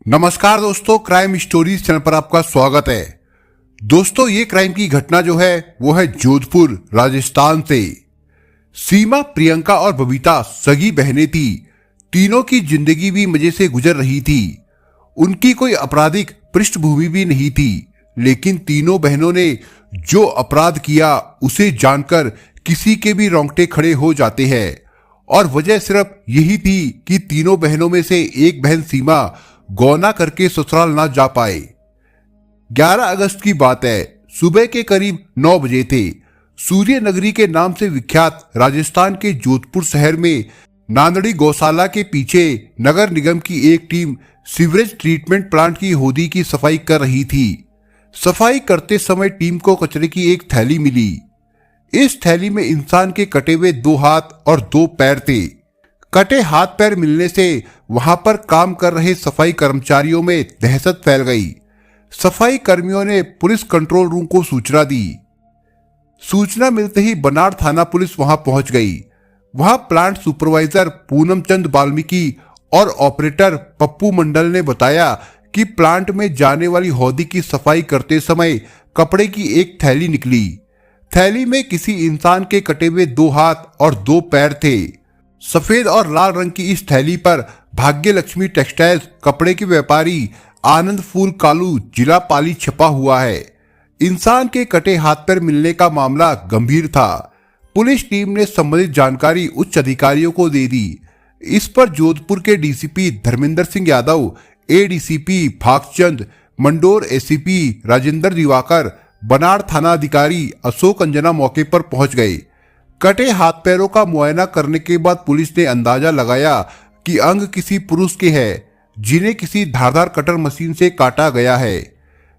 नमस्कार दोस्तों, crime stories channel पर आपका स्वागत है। दोस्तों, ये क्राइम की घटना जो है वो है जोधपुर राजस्थान से। सीमा, प्रियंका और बबीता सगी बहनें थी। तीनों की जिंदगी भी मजे से गुजर रही थी। उनकी कोई आपराधिक पृष्ठभूमि भी नहीं थी, लेकिन तीनों बहनों ने जो अपराध किया उसे जानकर किसी के भी रोंगटे खड़े हो जाते हैं। और वजह सिर्फ यही थी कि तीनों बहनों में से एक बहन सीमा गौना करके ससुराल ना जा पाए। 11 अगस्त की बात है। सुबह के करीब 9 बजे थे। सूर्य नगरी के नाम से विख्यात राजस्थान के जोधपुर शहर में नांदड़ी गौशाला के पीछे नगर निगम की एक टीम सीवरेज ट्रीटमेंट प्लांट की होदी की सफाई कर रही थी। सफाई करते समय टीम को कचरे की एक थैली मिली। इस थैली में इंसान के कटे हुए 2 हाथ और 2 पैर थे। कटे हाथ पैर मिलने से वहां पर काम कर रहे सफाई कर्मचारियों में दहशत फैल गई। सफाई कर्मियों ने पुलिस कंट्रोल रूम को सूचना दी। सूचना मिलते ही बनाड़ थाना पुलिस वहां पहुंच गई। वहां प्लांट सुपरवाइजर पूनम चंद वाल्मीकि और ऑपरेटर पप्पू मंडल ने बताया कि प्लांट में जाने वाली हौदी की सफाई करते समय कपड़े की एक थैली निकली। थैली में किसी इंसान के कटे हुए 2 हाथ और 2 पैर थे। सफेद और लाल रंग की इस थैली पर भाग्य लक्ष्मी टेक्सटाइल्स कपड़े के व्यापारी आनंद फूल कालू जिला पाली छपा हुआ है। इंसान के कटे हाथ पैर मिलने का मामला गंभीर था। पुलिस टीम ने संबंधित जानकारी उच्च अधिकारियों को दे दी। इस पर जोधपुर के DCP Dharmendra Singh Yadav, ADCP Bhagchand, Mandor ACP Rajendra Diwakar, Banad थाना अधिकारी अशोक अंजना मौके पर पहुंच गए। कटे हाथ पैरों का मुआयना करने के बाद पुलिस ने अंदाजा लगाया कि अंग किसी पुरुष के हैं, जिन्हें किसी धारदार कटर मशीन से काटा गया है।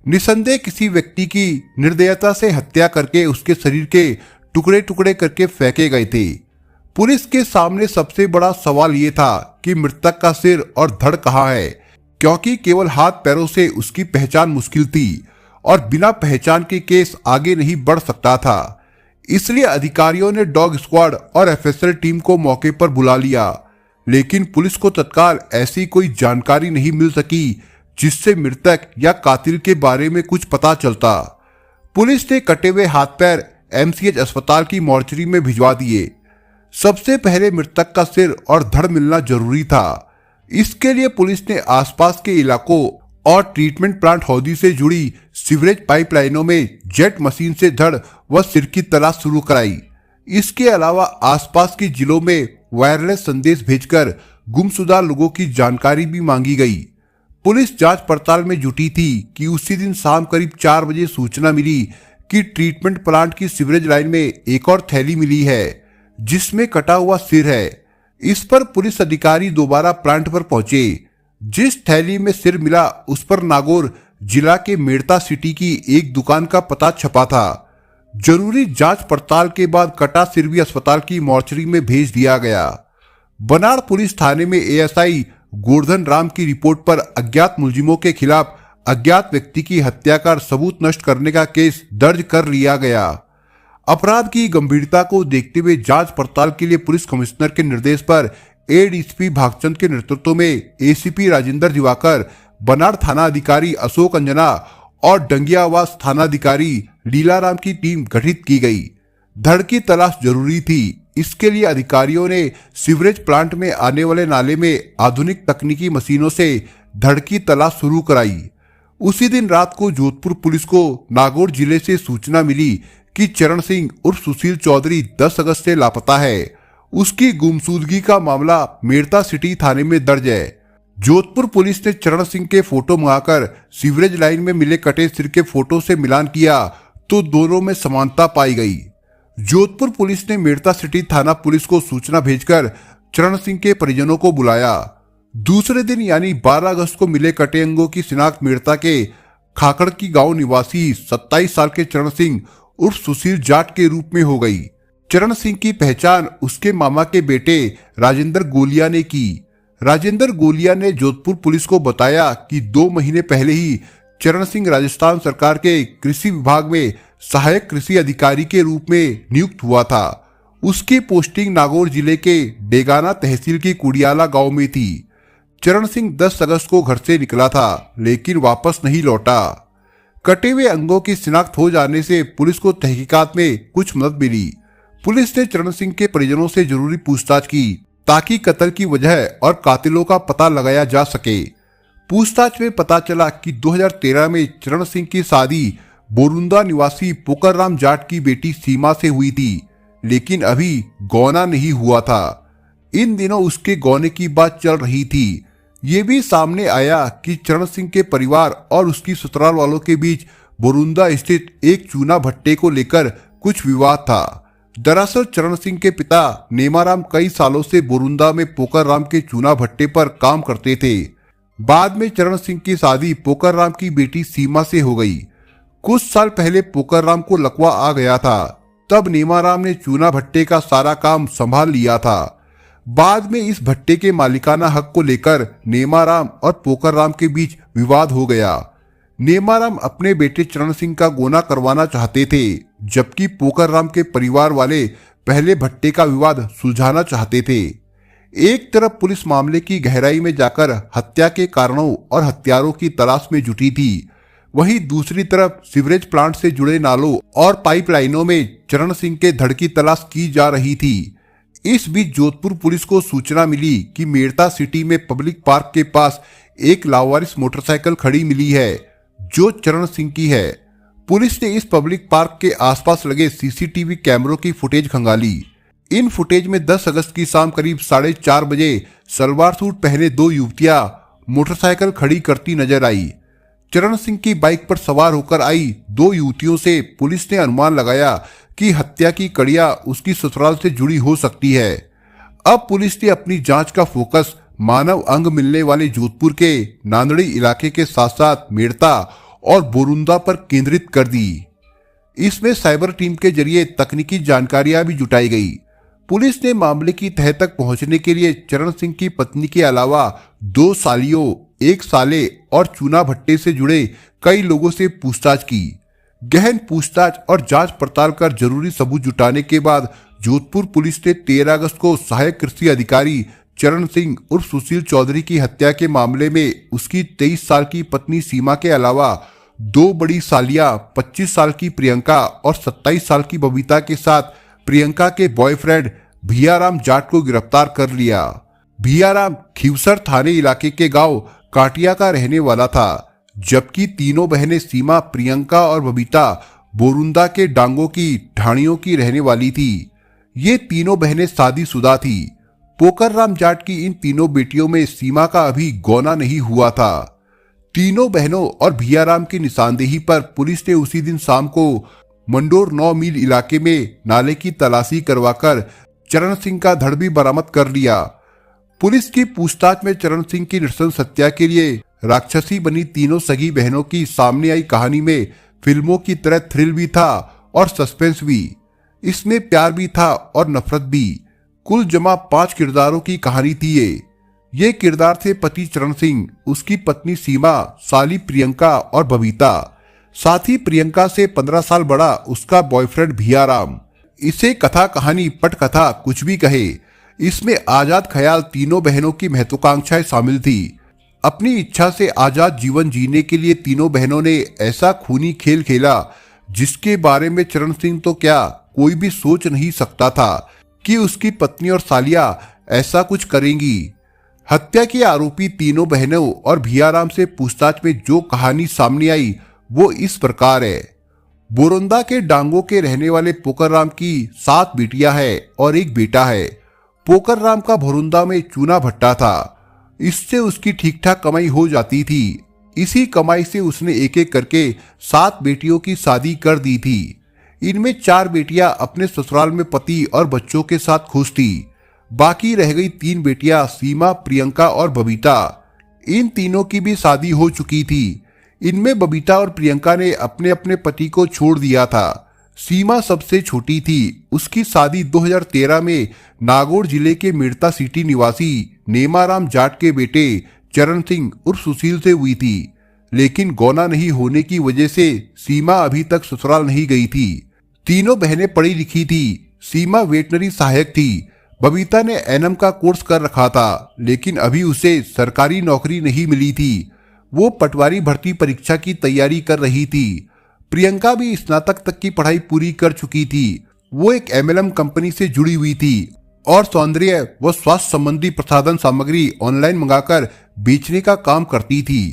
निसंदेह किसी व्यक्ति की निर्दयता से हत्या करके उसके शरीर के टुकड़े टुकड़े करके फेंके गए थे। पुलिस के सामने सबसे बड़ा सवाल ये था कि मृतक का सिर और धड़ कहाँ है, क्योंकि केवल हाथ पैरों से उसकी पहचान मुश्किल थी और बिना पहचान के केस आगे नहीं बढ़ सकता था। इसलिए अधिकारियों ने डॉग स्क्वाड और एफएसएल टीम को मौके पर बुला लिया, लेकिन पुलिस को तत्काल ऐसी कोई जानकारी नहीं मिल सकी जिससे मृतक या कातिल के बारे में कुछ पता चलता। पुलिस ने कटे हुए हाथ पैर एमसीएच अस्पताल की मॉर्चरी में भिजवा दिए। सबसे पहले मृतक का सिर और धड़ मिलना जरूरी था। इसके लिए पुलिस ने आसपास के इलाकों और ट्रीटमेंट प्लांट हौदी से जुड़ी सीवरेज पाइपलाइनों में जेट मशीन से धड़ व सिर की तलाश शुरू कराई। इसके अलावा आसपास के जिलों में वायरलेस संदेश भेजकर गुमशुदा लोगों की जानकारी भी मांगी गई। पुलिस जांच पड़ताल में जुटी थी कि उसी दिन शाम करीब 4 बजे सूचना मिली कि ट्रीटमेंट प्लांट की सीवरेज लाइन में एक और थैली मिली है जिसमें कटा हुआ सिर है। इस पर पुलिस अधिकारी दोबारा प्लांट पर पहुंचे। जिस थैली में सिर मिला उस पर नागौर जिला के मेड़ता सिटी की एक दुकान का पता छपा था। जरूरी जांच पड़ताल के बाद कटा सिर भी अस्पताल की मॉर्चरी में भेज दिया गया। बनाड़ पुलिस थाने में एएसआई गोवर्धन राम की रिपोर्ट पर अज्ञात मुलजिमों के खिलाफ अज्ञात व्यक्ति की हत्या कर सबूत नष्ट करने का केस दर्ज कर लिया गया। अपराध की गंभीरता को देखते हुए जांच पड़ताल के लिए पुलिस कमिश्नर के निर्देश पर एडीसीपी भागचंद के नेतृत्व में एसीपी राजेंद्र दिवाकर, बनाड़ थाना अधिकारी अशोक अंजना और डंगियावास थानाधिकारी लीलाराम की टीम गठित की गई। धड़ की तलाश जरूरी थी। इसके लिए अधिकारियों ने सीवरेज प्लांट में आने वाले नाले में आधुनिक तकनीकी मशीनों से धड़ की तलाश शुरू कराई। उसी दिन रात को जोधपुर पुलिस को नागौर जिले से सूचना मिली कि चरण सिंह उर्फ सुशील चौधरी 10 अगस्त से लापता है। उसकी गुमशुदगी का मामला मेड़ता सिटी थाने में दर्ज है। जोधपुर पुलिस ने चरण सिंह के फोटो मंगाकर सीवरेज लाइन में मिले कटे सिर के फोटो से मिलान किया तो दोनों में समानता पाई गई। जोधपुर पुलिस ने मेड़ता सिटी थाना पुलिस को सूचना भेजकर चरण सिंह के परिजनों को बुलाया। दूसरे दिन यानी 12 अगस्त को मिले कटे अंगों की शिनाख्त मेड़ता के खाकड़ की गांव निवासी 27 साल के चरण सिंह उर्फ सुशील जाट के रूप में हो गई। चरण सिंह की पहचान उसके मामा के बेटे राजेंद्र गोलिया ने की। राजेंद्र गोलिया ने जोधपुर पुलिस को बताया कि 2 महीने पहले ही चरण सिंह राजस्थान सरकार के कृषि विभाग में सहायक कृषि अधिकारी के रूप में नियुक्त हुआ था। उसकी पोस्टिंग नागौर जिले के डेगाना तहसील की कुड़ियाला गांव में थी। चरण सिंह 10 अगस्त को घर से निकला था, लेकिन वापस नहीं लौटा। कटे हुए अंगों की शिनाख्त हो जाने से पुलिस को तहकीकात में कुछ मदद मिली। पुलिस ने चरण सिंह के परिजनों से जरूरी पूछताछ की ताकि कत्ल की वजह और कातिलों का पता लगाया जा सके। पूछताछ में पता चला कि 2013 में चरण सिंह की शादी बोरुंदा निवासी पोकरराम जाट की बेटी सीमा से हुई थी, लेकिन अभी गौना नहीं हुआ था। इन दिनों उसके गौने की बात चल रही थी। ये भी सामने आया कि चरण सिंह के परिवार और उसकी ससुराल वालों के बीच बोरुंदा स्थित एक चूना भट्टे को लेकर कुछ विवाद था। दरअसल चरण सिंह के पिता नेमाराम कई सालों से बोरुंदा में पोकरराम के चूना भट्टे पर काम करते थे। बाद में चरण सिंह की शादी पोकरराम की बेटी सीमा से हो गई। कुछ साल पहले पोकरराम को लकवा आ गया था, तब नेमाराम ने चूना भट्टे का सारा काम संभाल लिया था। बाद में इस भट्टे के मालिकाना हक को लेकर नेमाराम और पोकरराम के बीच विवाद हो गया। नेमाराम अपने बेटे चरण सिंह का गोना करवाना चाहते थे, जबकि पोकरराम के परिवार वाले पहले भट्टे का विवाद सुलझाना चाहते थे। एक तरफ पुलिस मामले की गहराई में जाकर हत्या के कारणों और हत्यारों की तलाश में जुटी थी, वहीं दूसरी तरफ सीवरेज प्लांट से जुड़े नालों और पाइपलाइनों में चरण सिंह के धड़ की तलाश की जा रही थी। इस बीच जोधपुर पुलिस को सूचना मिली कि मेड़ता सिटी में पब्लिक पार्क के पास एक लावारिस मोटरसाइकिल खड़ी मिली है, जो चरण सिंह की है। पुलिस ने इस पब्लिक पार्क के आसपास लगे सीसीटीवी कैमरों की फुटेज खंगाली। इन फुटेज में 10 अगस्त की शाम करीब 4:30 बजे सलवार सूट पहने 2 युवतियां मोटरसाइकिल खड़ी करती नजर आई। चरण सिंह की बाइक पर सवार होकर आई 2 युवतियों से पुलिस ने अनुमान लगाया कि हत्या की कड़ियां उसकी ससुराल से जुड़ी हो सकती है। अब पुलिस ने अपनी जांच का फोकस मानव अंग मिलने वाले जोधपुर के नांदड़ी इलाके के साथ साथ मेड़ता और बोरुंदा पर केंद्रित कर दी। इसमें साइबर टीम के जरिए तकनीकी जानकारियां भी जुटाई गई। पुलिस ने मामले की तह तक पहुंचने के लिए चरण सिंह की पत्नी के अलावा 2 सालियों, 1 साले और चूना भट्टे से जुड़े कई लोगों से पूछताछ की। गहन पूछताछ और जांच पड़ताल कर जरूरी सबूत जुटाने के बाद जोधपुर पुलिस ने 13 अगस्त को सहायक कृषि अधिकारी चरण सिंह उर्फ सुशील चौधरी की हत्या के मामले में उसकी 23 साल की पत्नी सीमा के अलावा 2 बड़ी सालियां 25 साल की प्रियंका और 27 साल की बबीता के साथ प्रियंका के बॉयफ्रेंड भियाराम जाट को गिरफ्तार कर लिया। भियाराम खीवसर थाने इलाके के गांव काटिया का रहने वाला था, जबकि तीनों बहनें सीमा, प्रियंका और बबीता बोरुंदा के डांगों की ढाणियों की रहने वाली थी। ये तीनों बहनें शादीशुदा थी। पोकरराम जाट की इन तीनों बेटियों में सीमा का अभी गौना नहीं हुआ था। तीनों बहनों और भियाराम की निशानदेही पर पुलिस ने उसी दिन शाम को मंडोर 9 मील इलाके में नाले की तलाशी करवाकर चरण सिंह का धड़ भी बरामद कर लिया। पुलिस की पूछताछ में चरण सिंह की नृशंस हत्या के लिए राक्षसी बनी तीनों सगी बहनों की सामने आई कहानी में फिल्मों की तरह थ्रिल भी था और सस्पेंस भी। इसमें प्यार भी था और नफरत भी। कुल जमा 5 किरदारों की कहानी थी ये किरदार थे पति चरण सिंह, उसकी पत्नी सीमा, साली प्रियंका और बबीता। साथ ही प्रियंका से 15 साल बड़ा उसका बॉयफ्रेंड भियाराम। इसे कथा कहानी पटकथा कुछ भी कहे, इसमें आजाद ख्याल तीनों बहनों की महत्वाकांक्षाएं शामिल थी। अपनी इच्छा से आजाद जीवन जीने के लिए तीनों बहनों ने ऐसा खूनी खेल खेला जिसके बारे में चरण सिंह तो क्या कोई भी सोच नहीं सकता था कि उसकी पत्नी और सालियां ऐसा कुछ करेंगी। हत्या के आरोपी तीनों बहनों और भियाराम से पूछताछ में जो कहानी सामने आई वो इस प्रकार है। बोरुंदा के डांगों के रहने वाले पोकरराम की 7 बेटियां हैं और 1 बेटा है। पोकरराम का बोरुंदा में चूना भट्टा था। इससे उसकी ठीक ठाक कमाई हो जाती थी। इसी कमाई से उसने एक एक करके 7 बेटियों की शादी कर दी थी। इनमें 4 बेटियां अपने ससुराल में पति और बच्चों के साथ खुश थी। बाकी रह गई 3 बेटियां सीमा, प्रियंका और बबीता। इन तीनों की भी शादी हो चुकी थी। इनमें बबीता और प्रियंका ने अपने अपने पति को छोड़ दिया था। सीमा सबसे छोटी थी। उसकी शादी 2013 में नागौर जिले के मेड़ता सिटी निवासी नेमाराम जाट के बेटे चरण सिंह उर्फ सुशील से हुई थी, लेकिन गौना नहीं होने की वजह से सीमा अभी तक ससुराल नहीं गई थी। तीनों बहनें पढ़ी लिखी थी। सीमा वेटनरी सहायक थी, बबीता ने एनएम का कोर्स कर रखा था, लेकिन अभी उसे सरकारी नौकरी नहीं मिली थी। वो पटवारी भर्ती परीक्षा की तैयारी कर रही थी। प्रियंका भी स्नातक तक की पढ़ाई पूरी कर चुकी थी। वो एक एमएलएम कंपनी से जुड़ी हुई थी और सौंदर्य व स्वास्थ्य संबंधी प्रसाधन सामग्री ऑनलाइन मंगाकर बेचने का काम करती थी।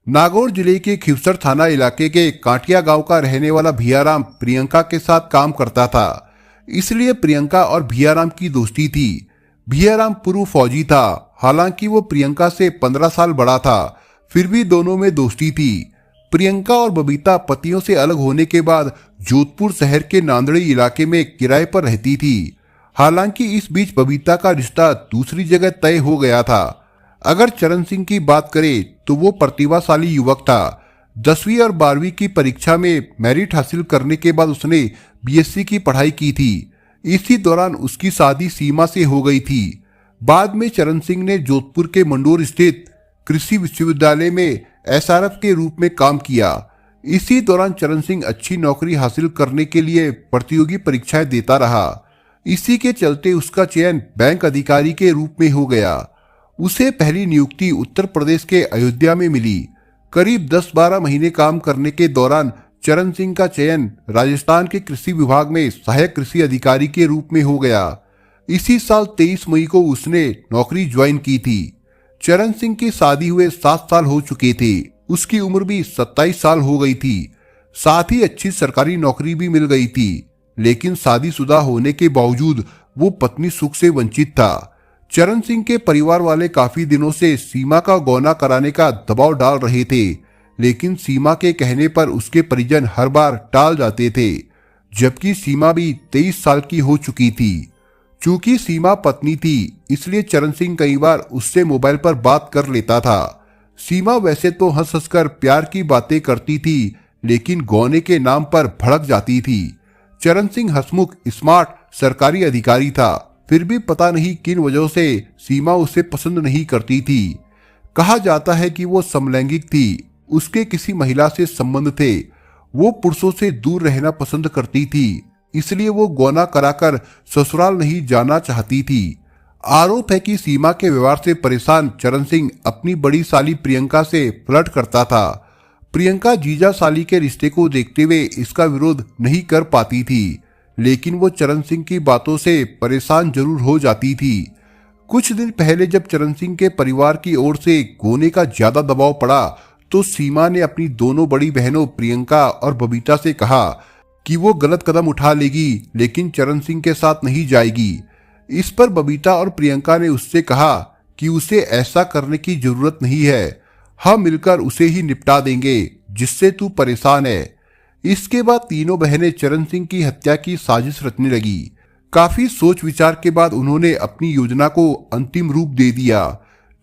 नागौर जिले के खिवसर थाना इलाके के कांटिया गांव का रहने वाला भियाराम प्रियंका के साथ काम करता था, इसलिए प्रियंका और भियाराम की दोस्ती थी। भियाराम पूर्व फौजी था, हालांकि वो प्रियंका से 15 साल बड़ा था, फिर भी दोनों में दोस्ती थी। प्रियंका और बबीता पतियों से अलग होने के बाद जोधपुर शहर के नांदड़ी इलाके में किराए पर रहती थी। हालांकि इस बीच बबीता का रिश्ता दूसरी जगह तय हो गया था। अगर चरण सिंह की बात करें तो वो प्रतिभाशाली युवक था। 10वीं और 12वीं की परीक्षा में मेरिट हासिल करने के बाद उसने बीएससी की पढ़ाई की थी। इसी दौरान उसकी शादी सीमा से हो गई थी। बाद में चरण सिंह ने जोधपुर के मंडोर स्थित कृषि विश्वविद्यालय में एसआरएफ के रूप में काम किया। इसी दौरान चरण सिंह अच्छी नौकरी हासिल करने के लिए प्रतियोगी परीक्षाएं देता रहा। इसी के चलते उसका चयन बैंक अधिकारी के रूप में हो गया। उसे पहली नियुक्ति उत्तर प्रदेश के अयोध्या में मिली। करीब 10-12 महीने काम करने के दौरान चरण सिंह का चयन राजस्थान के कृषि विभाग में सहायक कृषि अधिकारी के रूप में हो गया। इसी साल 23 मई को उसने नौकरी ज्वाइन की थी। चरण सिंह की शादी हुए 7 साल हो चुके थे। उसकी उम्र भी 27 साल हो गई थी। साथ ही अच्छी सरकारी नौकरी भी मिल गई थी, लेकिन शादीशुदा होने के बावजूद वो पत्नी सुख से वंचित था। चरण सिंह के परिवार वाले काफी दिनों से सीमा का गौना कराने का दबाव डाल रहे थे, लेकिन सीमा के कहने पर उसके परिजन हर बार टाल जाते थे, जबकि सीमा भी 23 साल की हो चुकी थी। चूंकि सीमा पत्नी थी, इसलिए चरण सिंह कई बार उससे मोबाइल पर बात कर लेता था। सीमा वैसे तो हंस हंसकर प्यार की बातें करती थी, लेकिन गौने के नाम पर भड़क जाती थी। चरण सिंह हंसमुख, स्मार्ट सरकारी अधिकारी था, फिर भी पता नहीं किन वजहों से सीमा उसे पसंद नहीं करती थी। कहा जाता है कि वो समलैंगिक थी, उसके किसी महिला से संबंध थे। वो पुरुषों से दूर रहना पसंद करती थी, इसलिए वो गौना कराकर ससुराल नहीं जाना चाहती थी। आरोप है कि सीमा के व्यवहार से परेशान चरण सिंह अपनी बड़ी साली प्रियंका से फ्लर्ट करता था। प्रियंका जीजा साली के रिश्ते को देखते हुए इसका विरोध नहीं कर पाती थी, लेकिन वो चरण सिंह की बातों से परेशान जरूर हो जाती थी। कुछ दिन पहले जब चरण सिंह के परिवार की ओर से गौने का ज्यादा दबाव पड़ा, तो सीमा ने अपनी दोनों बड़ी बहनों प्रियंका और बबीता से कहा कि वो गलत कदम उठा लेगी, लेकिन चरण सिंह के साथ नहीं जाएगी। इस पर बबीता और प्रियंका ने उससे कहा कि उसे ऐसा करने की जरूरत नहीं है, हम मिलकर उसे ही निपटा देंगे जिससे तू परेशान है। इसके बाद तीनों बहनें चरण सिंह की हत्या की साजिश रचने लगी। काफी सोच विचार के बाद उन्होंने अपनी योजना को अंतिम रूप दे दिया।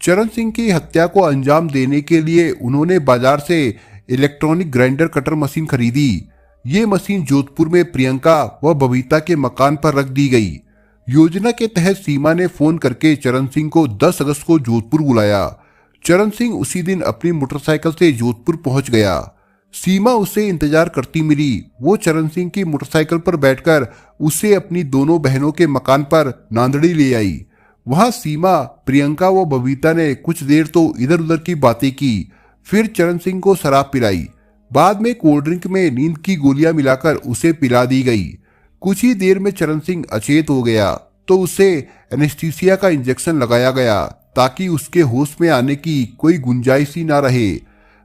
चरण सिंह की हत्या को अंजाम देने के लिए उन्होंने बाजार से इलेक्ट्रॉनिक ग्राइंडर कटर मशीन खरीदी। ये मशीन जोधपुर में प्रियंका व बबीता के मकान पर रख दी गई। योजना के तहत सीमा ने फोन करके चरण सिंह को 10 अगस्त को जोधपुर बुलाया। चरण सिंह उसी दिन अपनी मोटरसाइकिल से जोधपुर पहुंच गया। सीमा उसे इंतजार करती मिली। वो चरण सिंह की मोटरसाइकिल पर बैठकर उसे अपनी दोनों बहनों के मकान पर नांदड़ी ले आई। वहां सीमा, प्रियंका व बबीता ने कुछ देर तो इधर उधर की बातें की, फिर चरण सिंह को शराब पिलाई। बाद में कोल्ड ड्रिंक में नींद की गोलियां मिलाकर उसे पिला दी गई। कुछ ही देर में चरण सिंह अचेत हो गया, तो उसे एनेस्थीसिया का इंजेक्शन लगाया गया ताकि उसके होश में आने की कोई गुंजाइश ही ना रहे।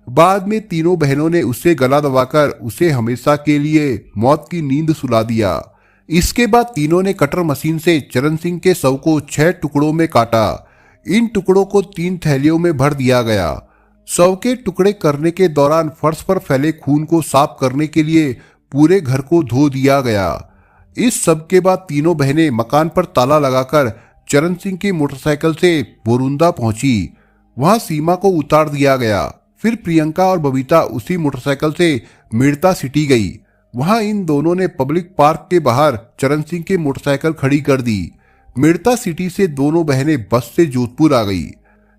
बाद में तीनों बहनों ने उसे गला दबाकर उसे हमेशा के लिए मौत की नींद सुला दिया। इसके बाद तीनों ने कटर मशीन से चरण सिंह के शव को 6 टुकड़ों में काटा। इन टुकड़ों को 3 थैलियों में भर दिया गया। शव के टुकड़े करने के दौरान फर्श पर फैले खून को साफ करने के लिए पूरे घर को धो दिया गया। इस सब के बाद तीनों बहनें मकान पर ताला लगाकर चरण सिंह की मोटरसाइकिल से बोरुंदा पहुंची। वहां सीमा को उतार दिया गया। फिर प्रियंका और बबीता उसी मोटरसाइकिल से मेड़ता सिटी गई। वहां इन दोनों ने पब्लिक पार्क के बाहर चरण सिंह की मोटरसाइकिल खड़ी कर दी। मेड़ता सिटी से दोनों बहनें बस से जोधपुर आ गई।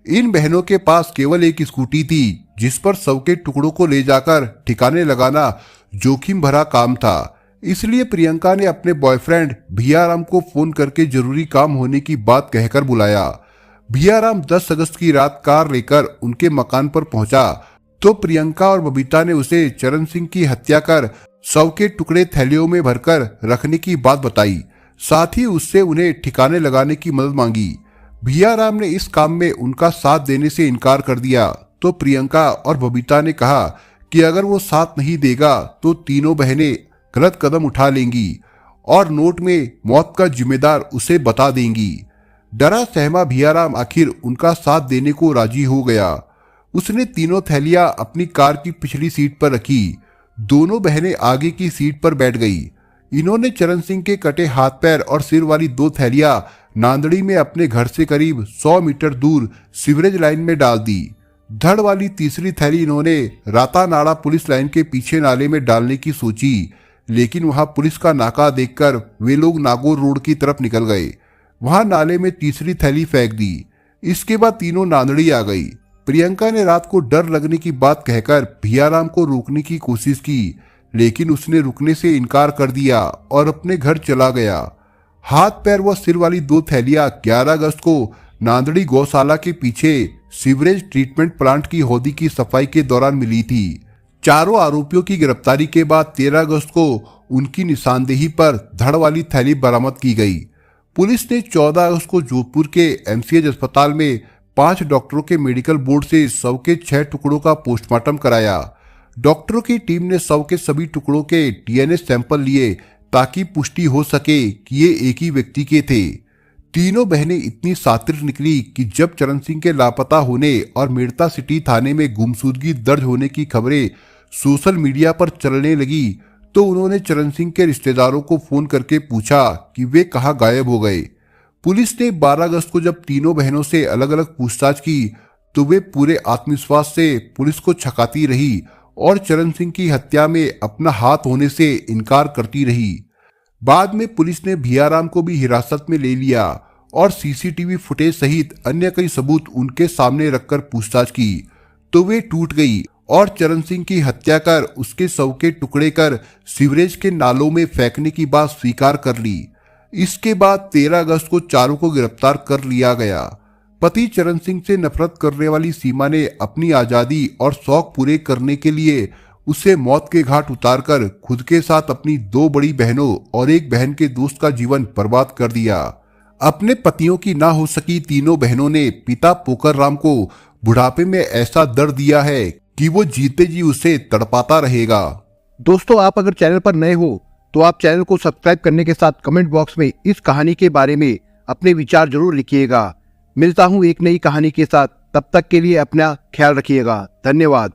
इन बहनों के पास केवल एक स्कूटी थी, जिस पर शव के टुकड़ों को ले जाकर ठिकाने लगाना जोखिम भरा काम था। इसलिए प्रियंका ने अपने बॉयफ्रेंड भियाराम को फोन करके जरूरी काम होने की बात कहकर बुलाया। भियाराम 10 अगस्त की रात कार लेकर उनके मकान पर पहुंचा तो प्रियंका और बबीता ने उसे चरण सिंह की हत्या कर शव के टुकड़े थैलियों में भरकर रखने की बात बताई। साथ ही उससे उन्हें ठिकाने लगाने की मदद मांगी। भियाराम ने इस काम में उनका साथ देने से इनकार कर दिया तो प्रियंका और बबीता ने कहा कि अगर वो साथ नहीं देगा तो तीनों बहनें गलत कदम उठा लेंगी और नोट में मौत का जिम्मेदार उसे बता देंगी। डरा सहमा भियाराम आखिर उनका साथ देने को राजी हो गया। उसने तीनों थैलियां अपनी कार की पिछली सीट पर रखी। दोनों बहनें आगे की सीट पर बैठ गई। इन्होंने चरण सिंह के कटे हाथ पैर और सिर वाली 2 थैलियां नांदड़ी में अपने घर से करीब 100 मीटर दूर सीवरेज लाइन में डाल दी। धड़ वाली तीसरी थैली इन्होंने रातानाड़ा पुलिस लाइन के पीछे नाले में डालने की सोची, लेकिन वहां पुलिस का नाका देखकर वे लोग नागौर रोड की तरफ निकल गए। वहां नाले में तीसरी थैली फेंक दी। इसके बाद तीनों नांदड़ी आ गई। प्रियंका ने रात को डर लगने की बात कहकर भियाराम को रोकने की कोशिश की, लेकिन उसने रुकने से इनकार कर दिया और अपने घर चला गया। हाथ पैर व सिर वाली 2 थैलियां 11 अगस्त को नांदड़ी गौशाला के पीछे सीवरेज ट्रीटमेंट प्लांट की हौदी की सफाई के दौरान मिली थी। चारों आरोपियों की गिरफ्तारी के बाद 13 अगस्त को उनकी निशानदेही पर धड़ वाली थैली बरामद की गई। पुलिस ने 14 अगस्त को जोधपुर के एमसीएच अस्पताल में 5 डॉक्टरों के मेडिकल बोर्ड से शव के 6 टुकड़ों का पोस्टमार्टम कराया। डॉक्टरों की टीम ने शव के सभी टुकड़ों के डीएनए सैंपल लिए ताकि पुष्टि हो सके कि ये एक ही व्यक्ति के थे। तीनों बहनें इतनी शातिर निकली कि जब चरण सिंह के लापता होने और मेड़ता सिटी थाने में गुमशुदगी दर्ज होने की खबरें सोशल मीडिया पर चलने लगी तो उन्होंने चरण सिंह के रिश्तेदारों को फोन करके पूछा कि वे कहाँ गायब हो गए। पुलिस ने 12 अगस्त को जब तीनों बहनों से अलग अलग पूछताछ की तो वे पूरे आत्मविश्वास से पुलिस को छकाती रही और चरण सिंह की हत्या में अपना हाथ होने से इनकार करती रही। बाद में पुलिस ने भियाराम को भी हिरासत में ले लिया और सीसीटीवी फुटेज सहित अन्य कई सबूत उनके सामने रखकर पूछताछ की तो वे टूट गई और चरण सिंह की हत्या कर उसके शव के टुकड़े कर सीवरेज के नालों में फेंकने की बात स्वीकार कर ली। इसके बाद 13 अगस्त को चारों को गिरफ्तार कर लिया गया। पति चरण सिंह से नफरत करने वाली सीमा ने अपनी आजादी और शौक पूरे करने के लिए उसे मौत के घाट उतारकर खुद के साथ अपनी 2 बड़ी बहनों और एक बहन के दोस्त का जीवन बर्बाद कर दिया। अपने पतियों की ना हो सकी तीनों बहनों ने पिता पोकर राम को बुढ़ापे में ऐसा दर्द दिया है कि वो जीते जी उसे तड़पाता रहेगा। दोस्तों, आप अगर चैनल पर नए हो तो आप चैनल को सब्सक्राइब करने के साथ कमेंट बॉक्स में इस कहानी के बारे में अपने विचार जरूर लिखिएगा। मिलता हूं एक नई कहानी के साथ, तब तक के लिए अपना ख्याल रखिएगा। धन्यवाद।